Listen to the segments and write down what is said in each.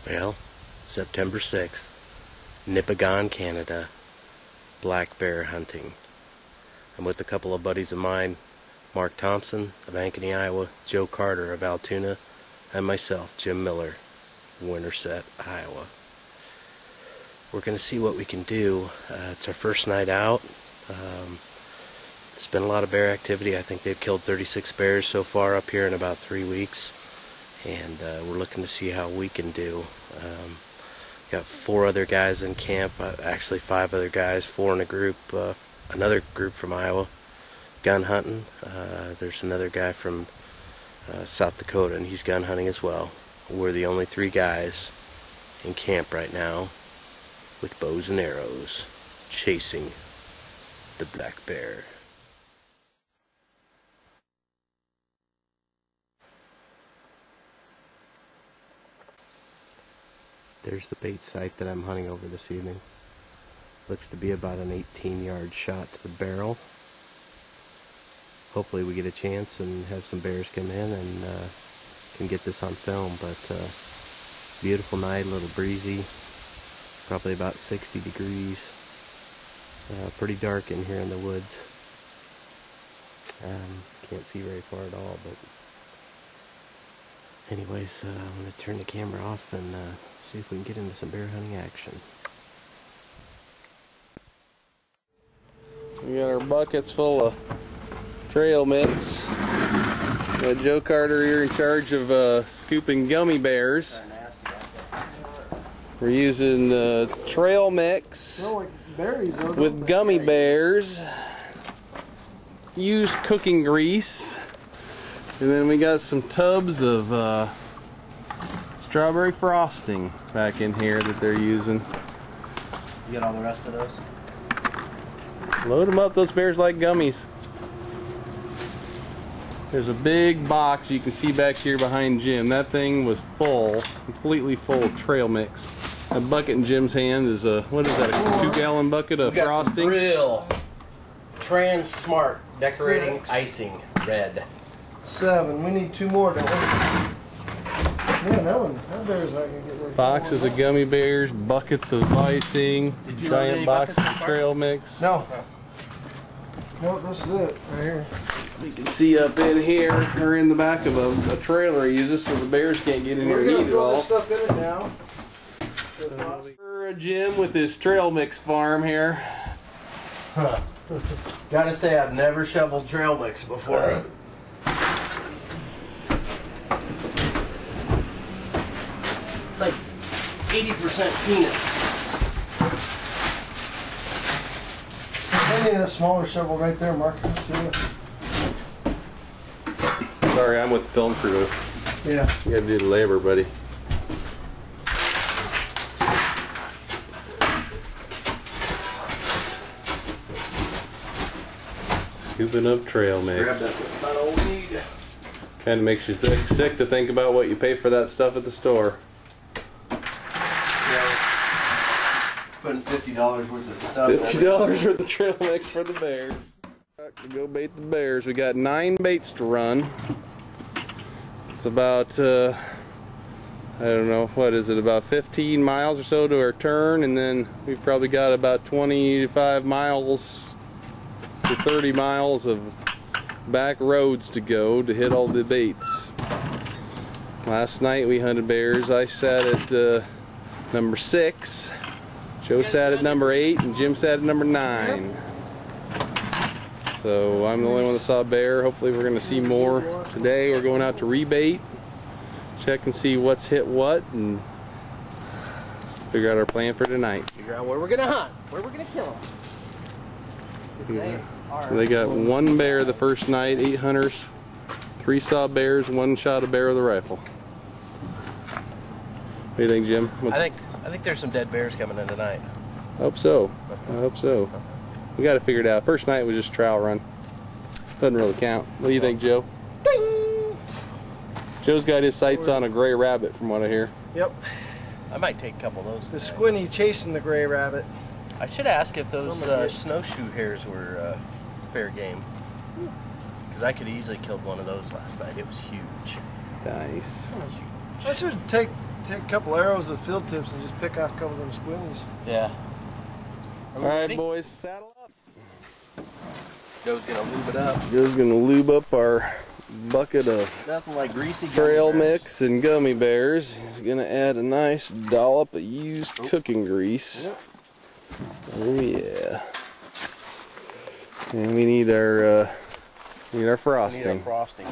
Well, September 6th, Nipigon, Canada, black bear hunting. I'm with a couple of buddies of mine, Mark Thompson of Ankeny, Iowa, Joe Carter of Altoona, and myself, Jim Miller, Winterset, Iowa. We're going to see what we can do. It's our first night out. It's been a lot of bear activity. I think they've killed 36 bears so far up here in about 3 weeks. And we're looking to see how we can do. Got 4 other guys in camp, actually 5 other guys, 4 in a group, another group from Iowa, gun hunting. There's another guy from South Dakota, and he's gun hunting as well. We're the only 3 guys in camp right now with bows and arrows, chasing the black bear. There's the bait site that I'm hunting over this evening. Looks to be about an 18-yard shot to the barrel. Hopefully we get a chance and have some bears come in and can get this on film. But beautiful night, a little breezy, probably about 60 degrees. Pretty dark in here in the woods. Can't see very far at all, but anyways, I'm going to turn the camera off and see if we can get into some bear hunting action. We got our buckets full of trail mix. Got Joe Carter here in charge of scooping gummy bears. We're using the trail mix with gummy bears, used cooking grease, and then we got some tubs of strawberry frosting back in here that they're using. You got all the rest of those? Load them up, those bears like gummies. There's a big box you can see back here behind Jim. That thing was full, completely full of trail mix. A bucket in Jim's hand is a, what is that, a 2-gallon bucket of frosting? Real Trans Smart decorating 6. icing red. 7. We need 2 more, don't we? Man, that bear's not gonna get very far. Boxes of gummy bears, buckets of icing, Did you load giant any boxes buckets of so far? trail mix. No. No, this is it, right here. You can see up in here, or in the back of a trailer he uses so the bears can't get in here and eat it all. We're gonna throw this stuff in it now. Jim with his trail mix farm here. Huh. Gotta say, I've never shoveled trail mix before. It's like 80% peanuts. I need that smaller shovel right there, Mark. Sorry, I'm with the film crew. Yeah. You gotta do the labor, buddy. Scooping up trail mix. Grab that, that's about all we need. Kind of makes you sick to think about what you pay for that stuff at the store. Yeah. Putting $50 worth of stuff. $50 worth of trail mix for the bears. To go bait the bears. We got 9 baits to run. It's about, I don't know, what is it, about 15 miles or so to our turn, and then we've probably got about 25 miles to 30 miles of back roads to go to hit all the baits. Last night we hunted bears. I sat at number 6, Joe sat at number 8, and Jim sat at number 9. So I'm the only one that saw a bear. Hopefully we're going to see more today. We're going out to rebait, check and see what's hit what, and figure out our plan for tonight. Figure out where we're gonna hunt, where we're gonna kill them. So they got 1 bear the first night, 8 hunters, 3 saw bears, 1 shot a bear with a rifle. What do you think, Jim? I think there's some dead bears coming in tonight. Hope so. I hope so. We got to figure it out. First night was just trial run. Doesn't really count. What do you think, Joe? Ding! Joe's got his sights on a gray rabbit, from what I hear. Yep. I might take a couple of those. The tonight. squinty chasing the gray rabbit. I should ask if those snowshoe hares were fair game. Because I could easily killed one of those last night. It was huge. Nice. Huge. I should take a couple arrows with field tips and just pick off a couple of them squimmies. Yeah. All right, boys, saddle up. Joe's gonna lube it up. Joe's gonna lube up our bucket of Nothing like greasy trail mix and gummy bears. He's gonna add a nice dollop of used cooking grease. Yep. Oh yeah. And we need our frosting. We need our frosting.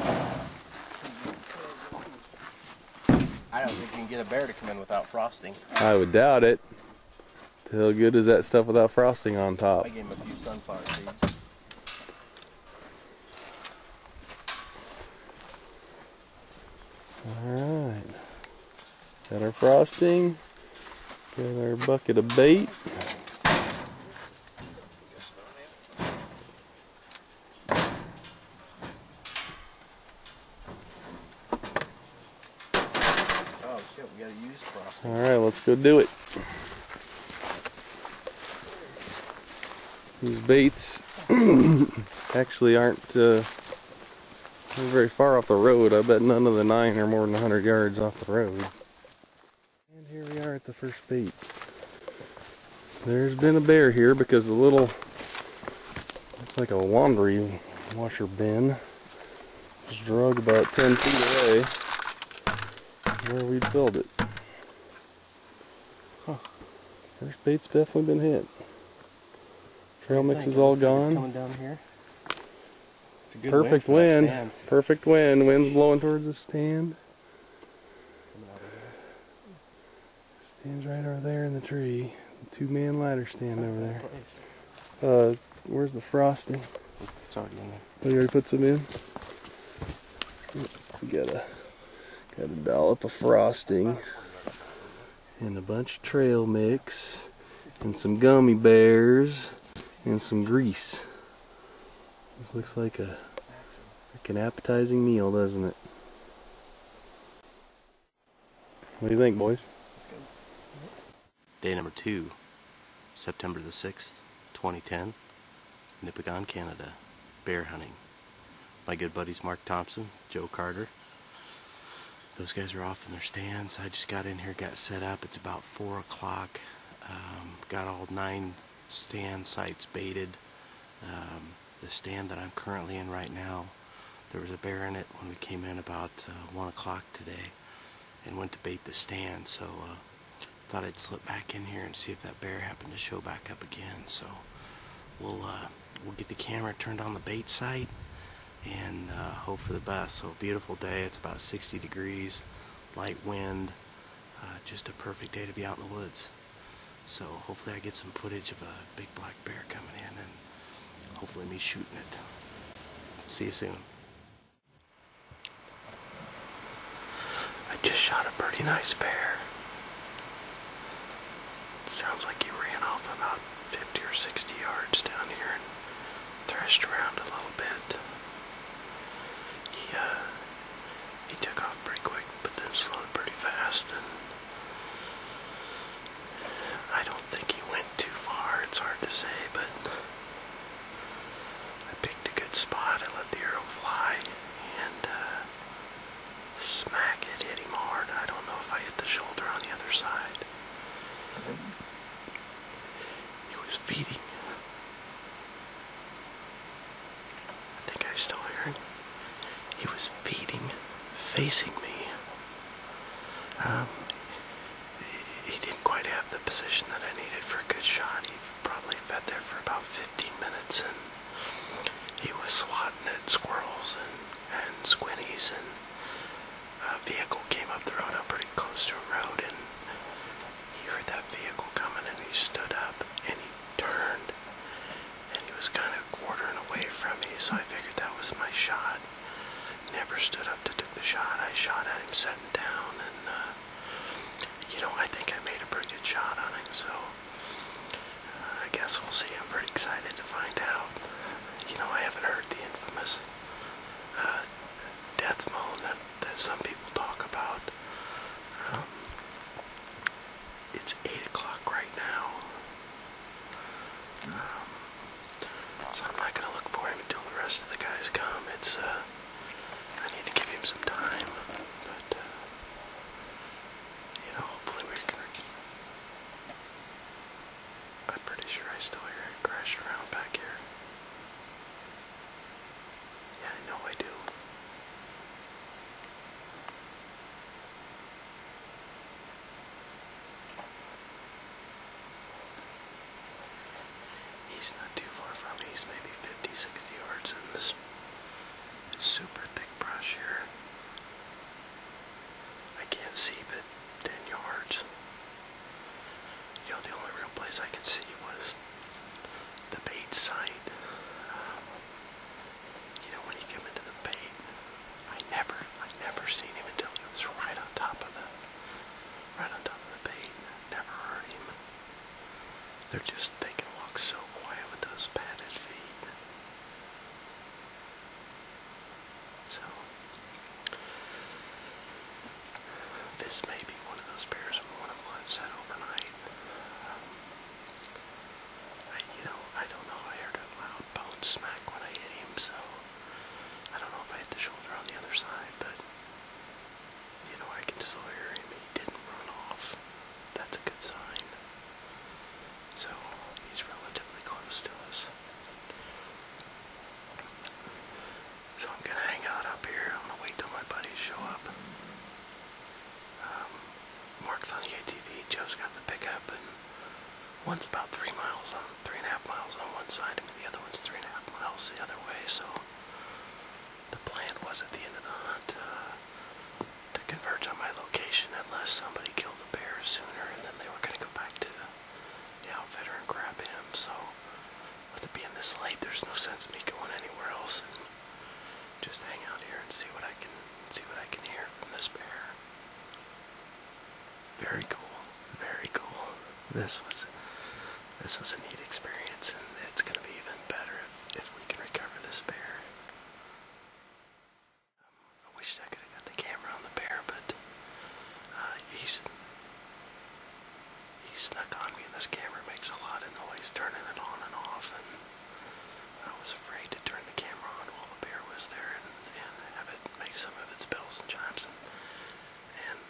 I don't think you can get a bear to come in without frosting. I would doubt it. How good is that stuff without frosting on top? I gave him a few sunflower seeds. Alright. Got our frosting. Got our bucket of bait. Oh shit, we gotta use frosting. Alright, let's go do it. These baits actually aren't very far off the road. I bet none of the 9 are more than 100 yards off the road. And here we are at the first bait. There's been a bear here because the little, looks like a laundry washer bin, was drug about 10 feet away where we'd filled it. Huh. First bait's definitely been hit. Trail mix is all gone. Coming down here. It's a good Perfect wind. Perfect wind. Wind's blowing towards the stand. Stands right over there in the tree. The 2-man ladder stand over there. Where's the frosting? It's already in there. Oh, you already put some in? We got a dollop of frosting and a bunch of trail mix and some gummy bears and some grease. This looks like an appetizing meal, doesn't it? What do you think, boys? Day number 2, September the 6th, 2010, Nipigon, Canada, bear hunting. My good buddies Mark Thompson, Joe Carter. Those guys are off in their stands. I just got in here, got set up. It's about 4 o'clock. Got all 9 stand sites baited. The stand that I'm currently in right now, there was a bear in it when we came in about 1 o'clock today and went to bait the stand. So thought I'd slip back in here and see if that bear happened to show back up again. So we'll get the camera turned on the bait site and hope for the best. So beautiful day. It's about 60 degrees, light wind, just a perfect day to be out in the woods. So hopefully I get some footage of a big black bear coming in and hopefully me shooting it. See you soon. I just shot a pretty nice bear. Sounds like he ran off about 50 or 60 yards down here and thrashed around a little bit. He took off pretty quick, but then slowed pretty fast, and I don't think he went too far. It's hard to say, but I picked a good spot. I let the arrow fly and smack it, hit him hard. I don't know if I hit the shoulder on the other side. He was feeding. I think I still hear him. He was feeding, facing me. He didn't quite have the position that I needed for a good shot. He probably fed there for about 15 minutes, and he was swatting at squirrels and squinnies, and a vehicle came up the road. I'm pretty close to a road, and he heard that vehicle coming, and he stood up, and he turned, and he was kind of quartering away from me, so I figured that was my shot. Never stood up to take the shot. I shot at him sitting down, and I think I made a pretty good shot on him, so I guess we'll see. I'm pretty excited to find out. I haven't heard the infamous death moan that some people talk about. It's 8 o'clock right now, so I'm not going to look for him until the rest of the guys come. I need to give him some time, but too far from me. He's maybe 50, 60 yards in this super thick brush here. I can't see but 10 yards. You know, the only real place I could see was the bait site. You know, when you come into the bait, I never seen him until he was right on top of the bait. Never heard him. They can walk so quiet with those padded feet. So, this may be one of those bears we want to let set overnight. I don't know. I heard a loud bone smack when I hit him, so I don't know if I hit the shoulder on the other side, but you know, I can still hear him. He didn't run off. That's a good sign. So he's relatively close to us. So I'm gonna hang out up here. I'm gonna wait till my buddies show up. Mark's on the ATV. Joe's got the pickup, and one's about 3.5 miles on one side, and the other one's 3.5 miles the other way. So the plan was at the end of the hunt to converge on my location unless somebody killed a bear sooner, and then they were going to go back to the outfitter and grab him. So with it being this late, there's no sense in me going anywhere else, and just hang out here and see what I can hear from this bear. Very cool, very cool. This was a neat experience, and it's going to be even better if we can recover this bear. I wish I could have got the camera on the bear, but he snuck on me, and this camera makes a lot of noise turning it on and off, and I was afraid to turn the camera on while the bear was there and have it make some of its bells and chimes and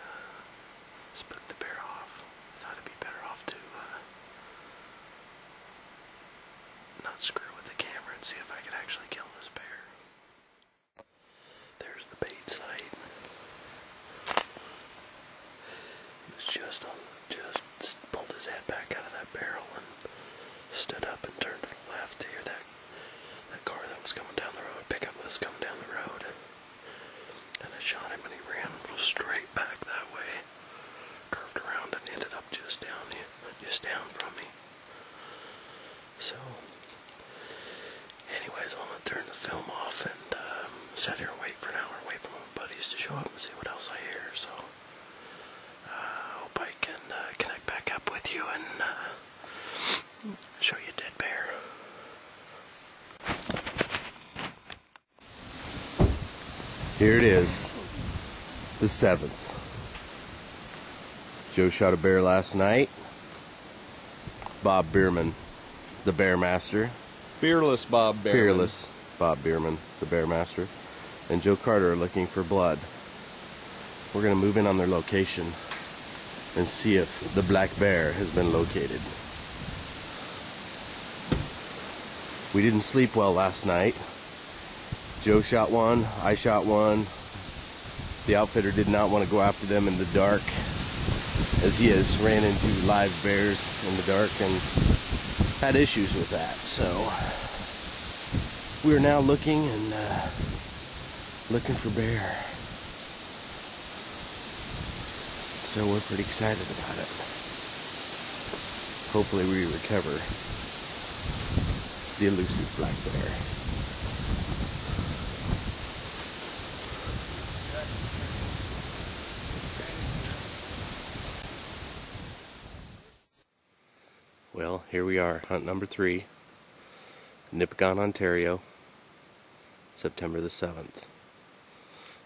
spook the bear off. I thought it'd be better off to not screw with the camera and see if I could actually kill this bear. There's the bait site. He was just pulled his head back out of that barrel and stood up and turned to the left to hear that car that was coming down the road, pickup was coming down the road. And I shot him and he ran straight back that way, curved around and ended up just down from me. So anyways, I'm gonna turn the film off and sit here and wait for an hour, wait for my buddies to show up and see what else I hear. So hope I can connect back up with you and show you a dead bear. Here it is, the 7th. Joe shot a bear last night. Bob Bierman, the Bear Master. Fearless Bob Bierman. Fearless Bob Bierman, the Bear Master. And Joe Carter are looking for blood. We're going to move in on their location and see if the black bear has been located. We didn't sleep well last night. Joe shot one, I shot one. The outfitter did not want to go after them in the dark, as he has ran into live bears in the dark and had issues with that. So we're now looking for bear. So we're pretty excited about it. Hopefully we recover the elusive black bear. Well, here we are, hunt number 3, Nipigon, Ontario, September the 7th.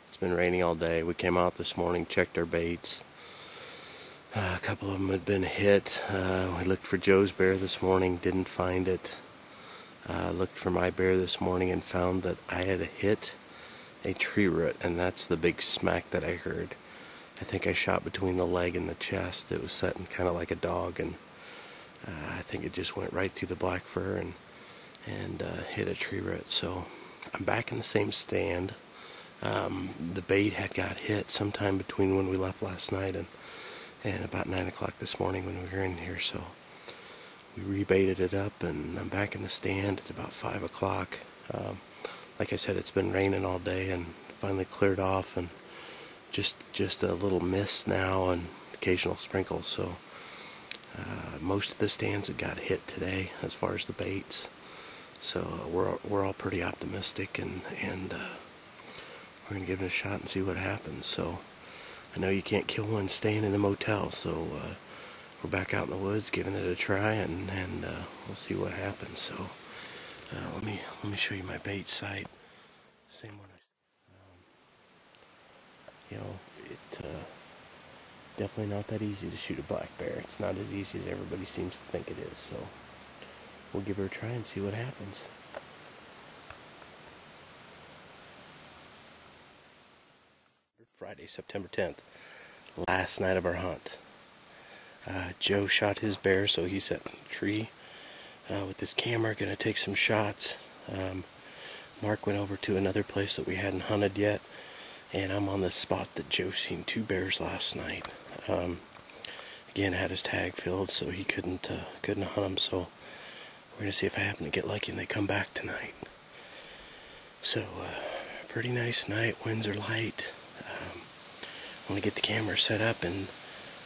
It's been raining all day. We came out this morning, checked our baits. A couple of them had been hit. We looked for Joe's bear this morning, didn't find it. Looked for my bear this morning and found that I had hit a tree root, and that's the big smack that I heard. I think I shot between the leg and the chest. It was setting kind of like a dog, and I think it just went right through the black fur and hit a tree root. So I'm back in the same stand. The bait had got hit sometime between when we left last night and about 9 o'clock this morning when we were in here. So we rebaited it up, and I'm back in the stand. It's about 5 o'clock. Like I said, it's been raining all day and finally cleared off, and just a little mist now and occasional sprinkles. So most of the stands have got hit today as far as the baits. So we're all pretty optimistic, and we're gonna give it a shot and see what happens. So I know you can't kill one staying in the motel, so we're back out in the woods giving it a try, and we'll see what happens. So let me show you my bait site. Same one. You know, it definitely not that easy to shoot a black bear. It's not as easy as everybody seems to think it is. So we'll give her a try and see what happens. Friday, September 10th, last night of our hunt. Joe shot his bear, so he's sat in the tree with his camera, gonna take some shots. Mark went over to another place that we hadn't hunted yet, and I'm on this spot that Joe seen 2 bears last night. Again, had his tag filled, so he couldn't hunt them. So we're gonna see if I happen to get lucky and they come back tonight. So pretty nice night. Winds are light. I want to get the camera set up, and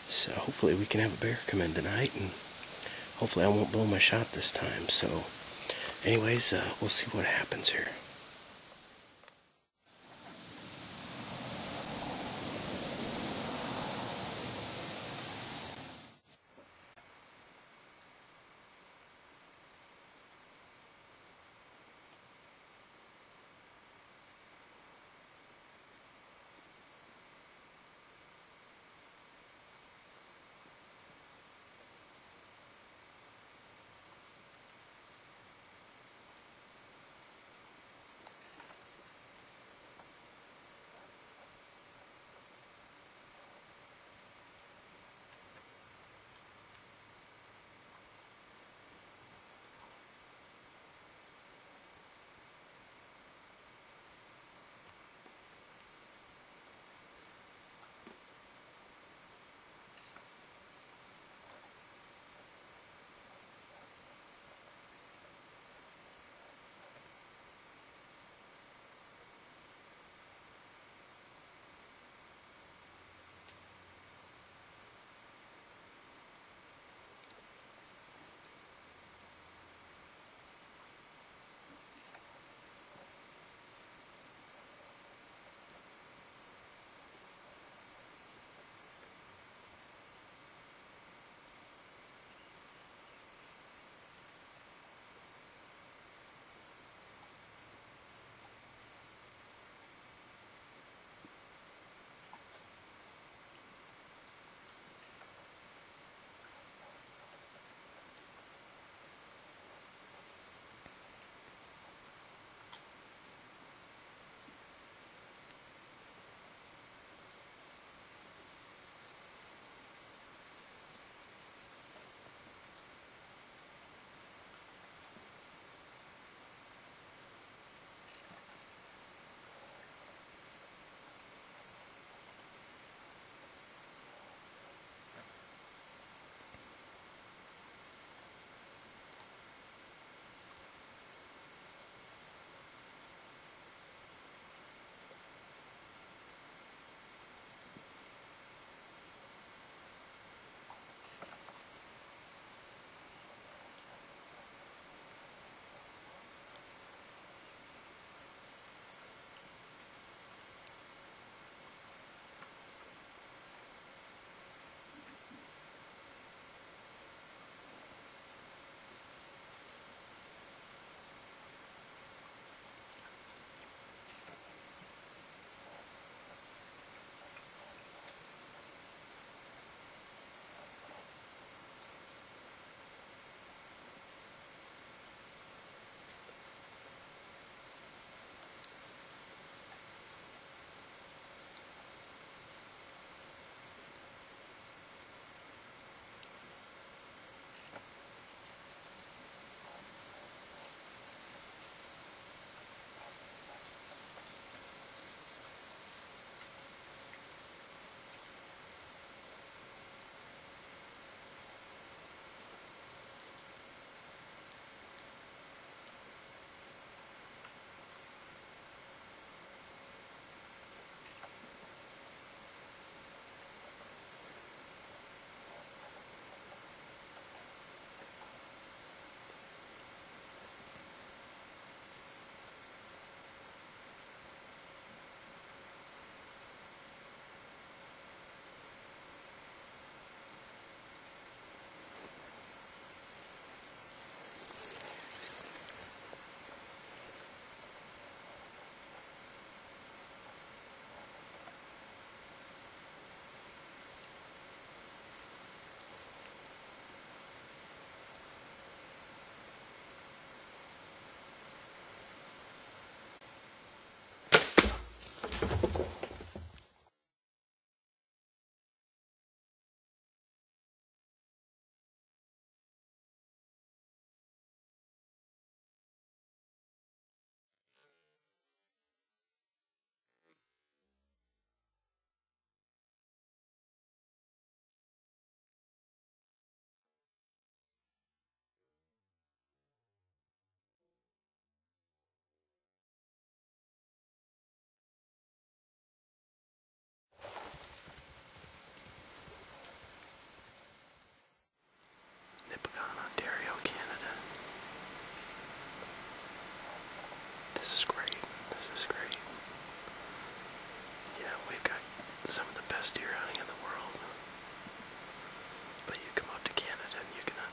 so hopefully we can have a bear come in tonight, and hopefully I won't blow my shot this time. So anyways, we'll see what happens here.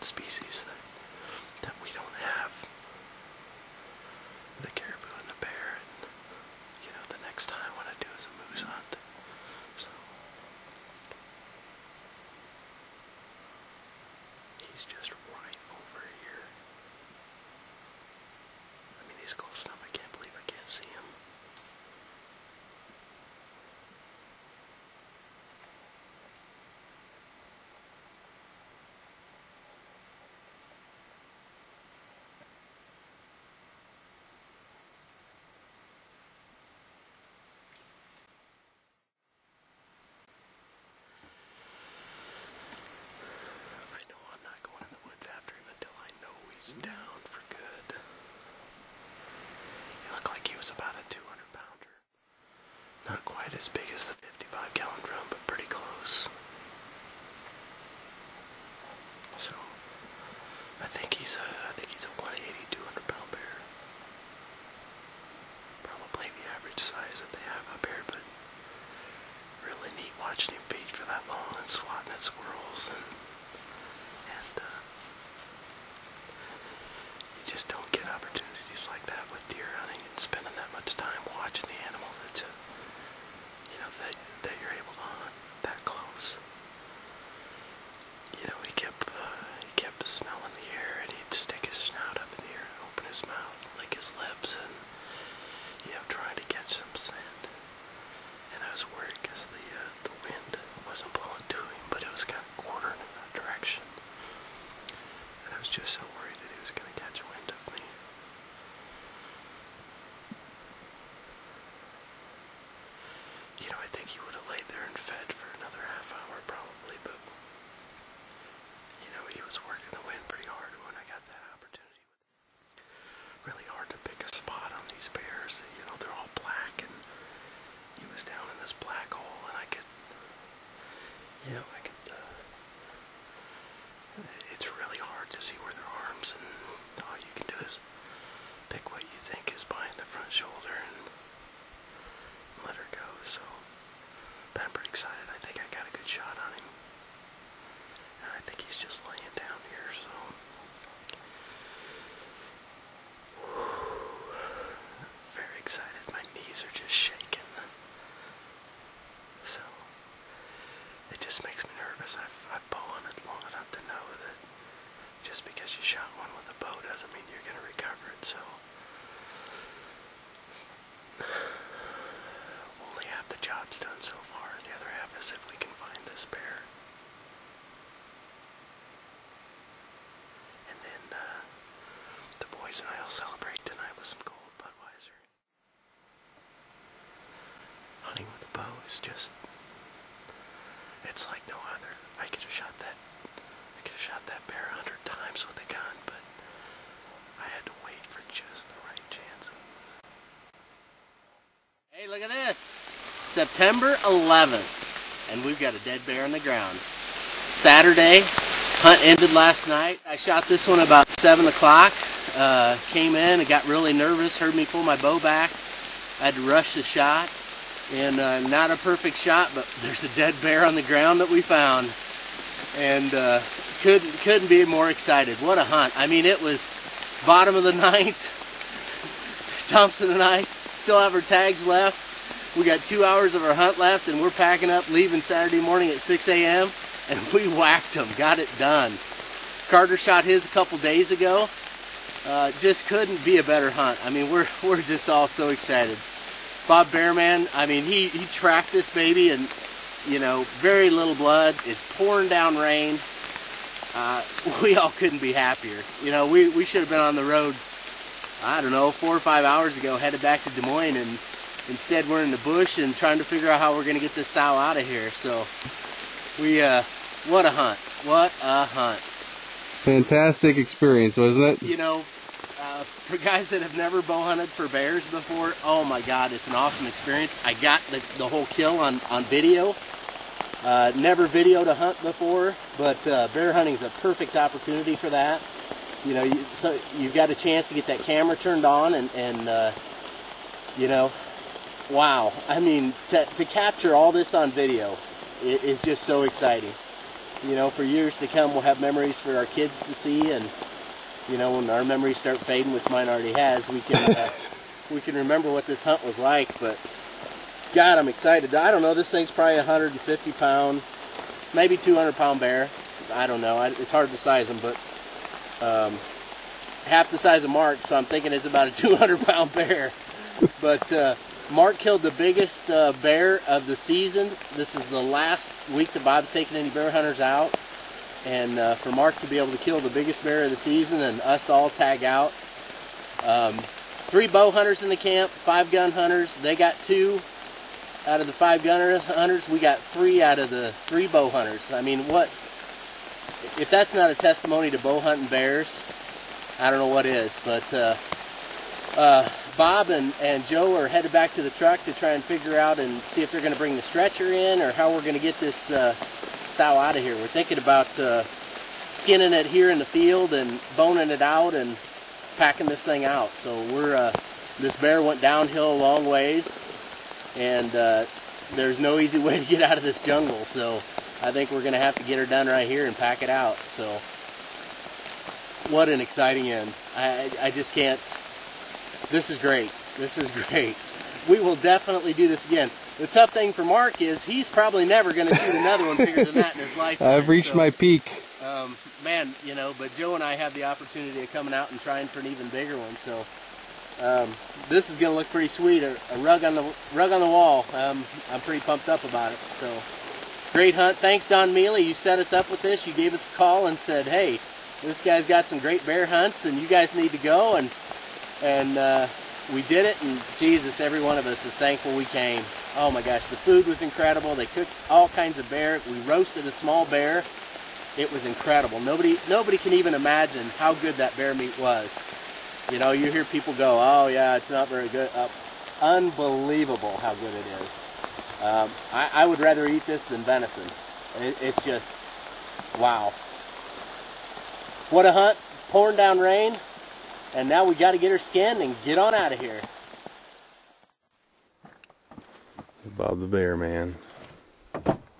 species that we don't have. The caribou and the bear, and you know, the next time I want to do is a moose hunt. So he's just right over here. I mean, he's close enough. I can't believe I can't see him. I know I'm not going in the woods after him until I know he's down for good. He looked like he was about a 200-pounder. Not quite as big as the 55-gallon drum, but pretty close. So I think he's a 180, 200-pound bear. Probably the average size that they have up here, but really neat watching him feed for that long and swatting at squirrels, and you just don't get opportunities like that with deer hunting and spending that much time watching the animal that you know that you're able to hunt that close. You know, he kept smelling the air, and he'd stick his snout up in the air and open his mouth and lick his lips, and you know, trying to catch some scent. And I was worried because the wind wasn't blowing to him, but it was kind of quartering in that direction. And I was just so worried that he was going to catch wind of me. You know, I think he would have laid there and fed for another half hour probably, but you know, he was working the wind pretty hard when I got that opportunity. Really hard to pick a spot on these bears. You know, they're all black, and he was down in this black hole, and I could, you know, it's really hard to see where their arms, and all you can do is pick what you think is behind the front shoulder and let her go. So, but I'm pretty excited. I think I got a good shot on him, and I think he's just laying down here, so very excited. My knees are just shaking. So it just makes me nervous. I've bow hunted long enough to know that just because you shot one with a bow doesn't mean you're going to recover it. So only half the job's done so far. The other half is if we can find this bear. And then the boys and I will celebrate tonight with some cold Budweiser. Hunting with a bow is just, it's like no other. I could have shot that bear 100 times with a gun, but I had to wait for just the right chance. Hey, look at this! September 11th, and we've got a dead bear on the ground. Saturday, hunt ended last night. I shot this one about 7 o'clock. Came in and got really nervous, heard me pull my bow back. I had to rush the shot, and not a perfect shot, but there's a dead bear on the ground that we found, and couldn't be more excited. What a hunt! I mean, it was bottom of the ninth. Thompson and I still have our tags left. We got 2 hours of our hunt left, and we're packing up, leaving Saturday morning at 6 a.m. and we whacked him, got it done. Carter shot his a couple days ago. Just couldn't be a better hunt. I mean, we're just all so excited. Bob Bearman, I mean, he tracked this baby, and you know, very little blood. It's pouring down rain. We all couldn't be happier. You know, we should have been on the road, I don't know, 4 or 5 hours ago, headed back to Des Moines, and instead we're in the bush and trying to figure out how we're going to get this sow out of here. So what a hunt. What a hunt. Fantastic experience, wasn't it? You know, for guys that have never bow hunted for bears before, oh my God, it's an awesome experience. I got the whole kill on video. Never videoed a hunt before, but bear hunting is a perfect opportunity for that. You know, so you've got a chance to get that camera turned on, and you know, wow. I mean, to capture all this on video is just so exciting. you know, for years to come, we'll have memories for our kids to see, and you know, when our memories start fading, which mine already has, we can remember what this hunt was like. But God, I'm excited. I don't know, this thing's probably 150 pound, maybe 200 pound bear. I don't know. It's hard to size them, but half the size of Mark, so I'm thinking it's about a 200 pound bear. But Mark killed the biggest bear of the season. This is the last week that Bob's taking any bear hunters out. And for Mark to be able to kill the biggest bear of the season and us to all tag out. 3 bow hunters in the camp, 5 gun hunters. They got 2 out of the 5 gun hunters. We got 3 out of the 3 bow hunters. I mean, what? If that's not a testimony to bow hunting bears, I don't know what is. But Bob and Joe are headed back to the truck to try and figure out and see if they're going to bring the stretcher in or how we're going to get this sow out of here. We're thinking about skinning it here in the field and boning it out and packing this thing out. So we're this bear went downhill a long ways, and there's no easy way to get out of this jungle. So I think we're going to have to get her done right here and pack it out. So what an exciting end. I just can't. This is great. This is great. We will definitely do this again. The tough thing for Mark is he's probably never going to shoot another one bigger than that in his life. I've reached my peak. Man, you know, but Joe and I have the opportunity of coming out and trying for an even bigger one. So this is going to look pretty sweet. A rug on the wall. I'm pretty pumped up about it. So great hunt. Thanks, Don Mealy. You set us up with this. You gave us a call and said, hey, this guy's got some great bear hunts, and you guys need to go. And we did it, and Jesus, every one of us is thankful we came. Oh my gosh, the food was incredible. They cooked all kinds of bear. We roasted a small bear. It was incredible. Nobody can even imagine how good that bear meat was. You know, you hear people go, oh yeah, it's not very good. Unbelievable how good it is. I would rather eat this than venison. It's just, wow. What a hunt, pouring down rain, and now we got to get her skinned and get on out of here. Bob the Bear, man.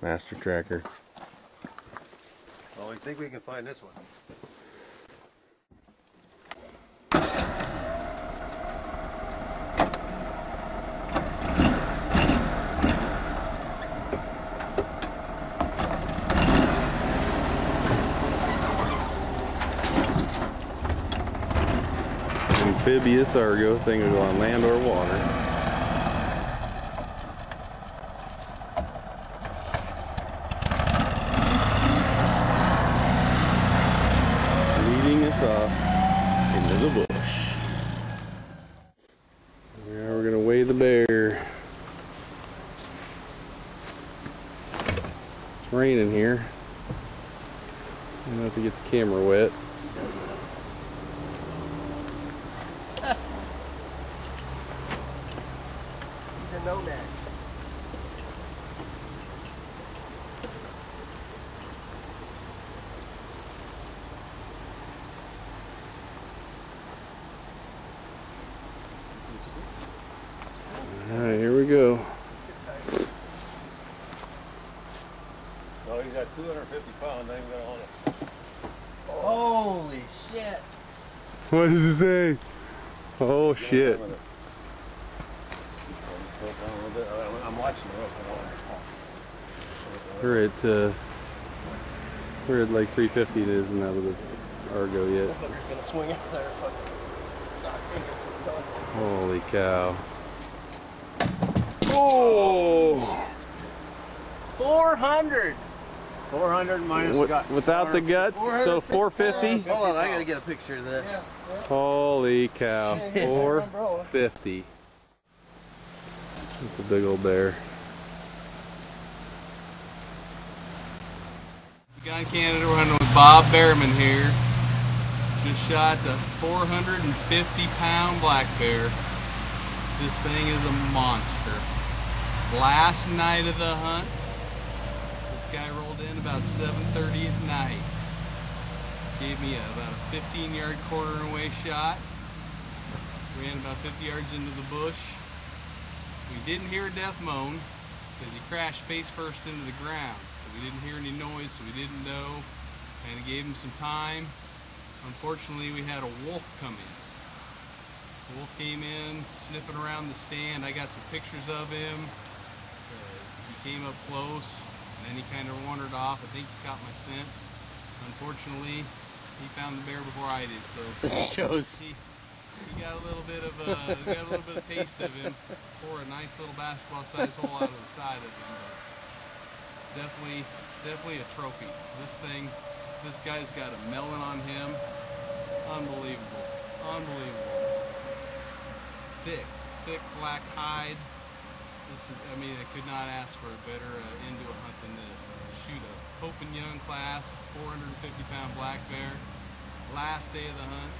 Master tracker. Well, we think we can find this one. Amphibious Argo, thing will go on land or water. Leading us off into the bush. Yeah, we're gonna weigh the bear. It's raining here. I'm gonna have to get the camera wet. He's a nomad. Alright, here we go. Oh, he's got 250 pounds. I ain't got on it. Holy shit. What does it say? Oh shit. I'm watching We're at like 350 it is, and not with the Argo yet. Motherfucker's gonna swing out there, fucking knock me against his tongue. Holy cow. Oh! 400! 400 minus guts. Without the guts, so 450? Hold on, I gotta get a picture of this. Holy cow. 450. That's a big old bear. Nipigon, Canada, we're hunting with Bob Bearman here. Just shot the 450 pound black bear. This thing is a monster. Last night of the hunt, this guy rolled in about 7:30 at night. Gave me about a 15-yard quarter away shot. Ran about 50 yards into the bush. We didn't hear a death moan because he crashed face first into the ground. So we didn't hear any noise so we didn't know. Kind of gave him some time. Unfortunately, we had a wolf come in. The wolf came in, sniffing around the stand. I got some pictures of him. He came up close, and then he kind of wandered off. I think he caught my scent. Unfortunately, he found the bear before I did, so he got a little bit of taste of him. Tore a nice little basketball-sized hole out of the side of him. But definitely a trophy. This guy's got a melon on him. Unbelievable, unbelievable. Thick black hide. I could not ask for a better end to a hunt than this. Shoot a Hope and Young class, 450-pound black bear. Last day of the hunt.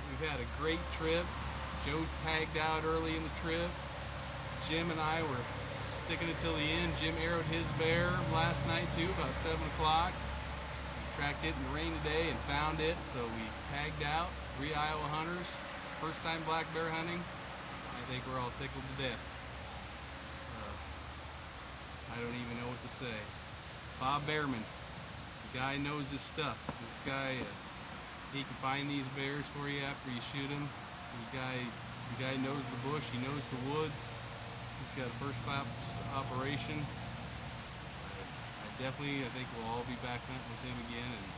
We've had a great trip. Joe tagged out early in the trip. Jim and I were sticking it till the end. Jim arrowed his bear last night too, about 7 o'clock. Tracked it in the rain today and found it, so we tagged out. 3 Iowa hunters. First time black bear hunting. I think we're all tickled to death. I don't even know what to say. Bob Bearman, the guy knows his stuff. This guy, he can find these bears for you after you shoot them. The guy knows the bush, he knows the woods. He's got a first-class operation. I think we'll all be back hunting with him again, and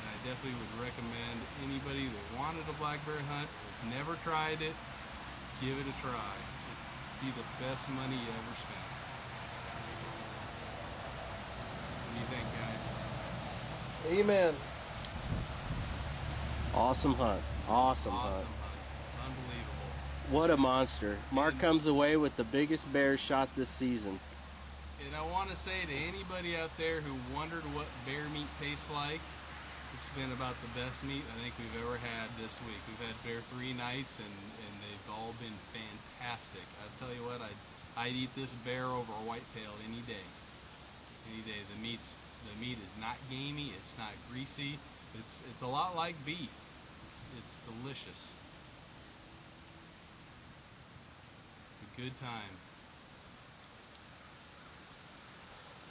I definitely would recommend anybody that wanted a black bear hunt, never tried it, give it a try. It'd be the best money you ever spent. What do you think, guys? Amen. Awesome hunt. Awesome hunt. Unbelievable. What a monster. Mark comes away with the biggest bear shot this season. And I want to say to anybody out there who wondered what bear meat tastes like, it's been about the best meat I think we've ever had this week. We've had bear 3 nights, and they've all been fantastic. I'll tell you what, I'd eat this bear over a whitetail any day. Any day. The meat is not gamey. It's not greasy. It's a lot like beef. It's delicious. It's a good time.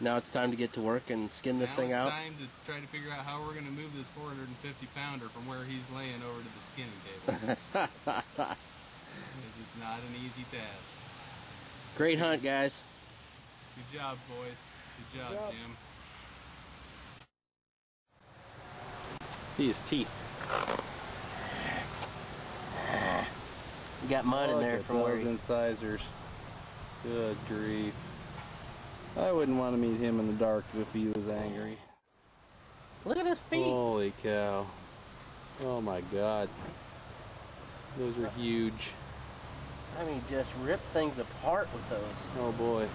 Now it's time to get to work and skin this thing out. Now it's time to try to figure out how we're going to move this 450-pounder from where he's laying over to the skinning table. Because it's not an easy task. Great hunt, guys. Good job, boys. Good job, Jim. See his teeth. You got mud in there from where incisors. Good grief. I wouldn't want to meet him in the dark if he was angry. Look at his feet. Holy cow. Oh my God. Those are huge. I mean, just rip things apart with those. Oh boy.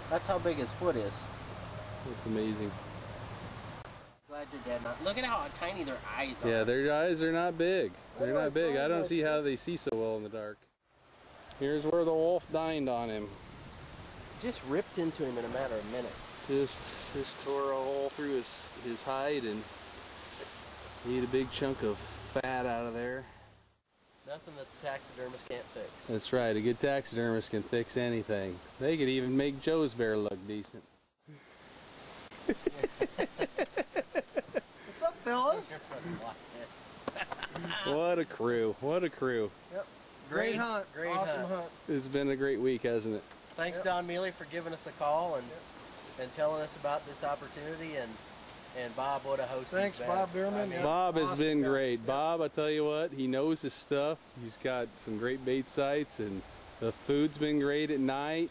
That's how big his foot is. That's amazing. Glad your dad not. Look at how tiny their eyes are. Yeah, their eyes are not big. They're not big. I don't see how they see so well in the dark. Here's where the wolf dined on him. Just ripped into him in a matter of minutes. Just tore a hole through his hide and ate a big chunk of fat out of there. Nothing that the taxidermist can't fix. That's right, a good taxidermist can fix anything. They could even make Joe's bear look decent. What's up, fellas? What a crew, what a crew. Yep. Great hunt. Great awesome hunt. hunt. It's been a great week, hasn't it? Thanks, Don Mealy, for giving us a call and telling us about this opportunity, and Bob, what a host. Thanks, Bob Bearman. Yep. Bob has Awesome been guy. great. Bob, I tell you what, he knows his stuff. He's got some great bait sites, and the food's been great at night.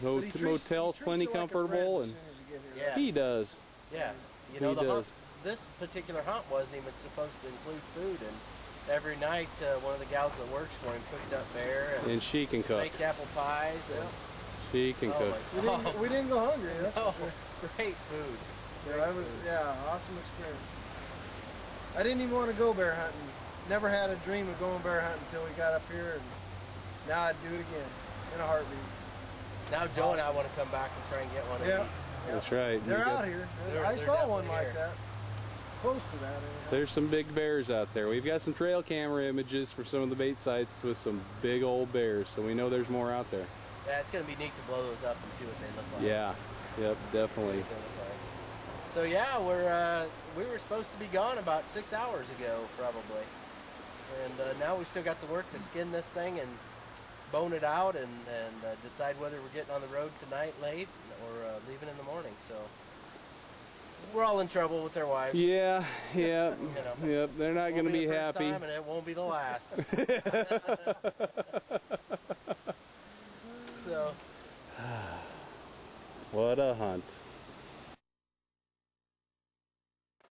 But he treats- Motel's he treats plenty you like a comfortable, friend as and soon as you get here. Yeah. he does. Yeah, you know, He the hunt, does. this particular hunt wasn't even supposed to include food, and every night one of the gals that works for him cooked up bear And she can cook. baked apple pies. And, She can cook. We didn't go hungry. That's for sure. great food. Yeah, that was awesome experience. I didn't even want to go bear hunting. Never had a dream of going bear hunting until we got up here, and now I'd do it again in a heartbeat. Now Joe and I want to come back and try and get one of these. That's right. They're You got- out here. They're I saw one definitely like here. that. Close to that. Anyhow. There's some big bears out there. We've got some trail camera images for some of the bait sites with some big old bears, so we know there's more out there. Yeah, it's going to be neat to blow those up and see what they look like. Yeah, Yep, definitely. So yeah, we were supposed to be gone about 6 hours ago, probably, and now we still got to work to skin this thing and bone it out and decide whether we're getting on the road tonight late or leaving in the morning. So we're all in trouble with their wives. Yeah, yeah, You know, yep. They're not going to be happy. Time and it won't be the last.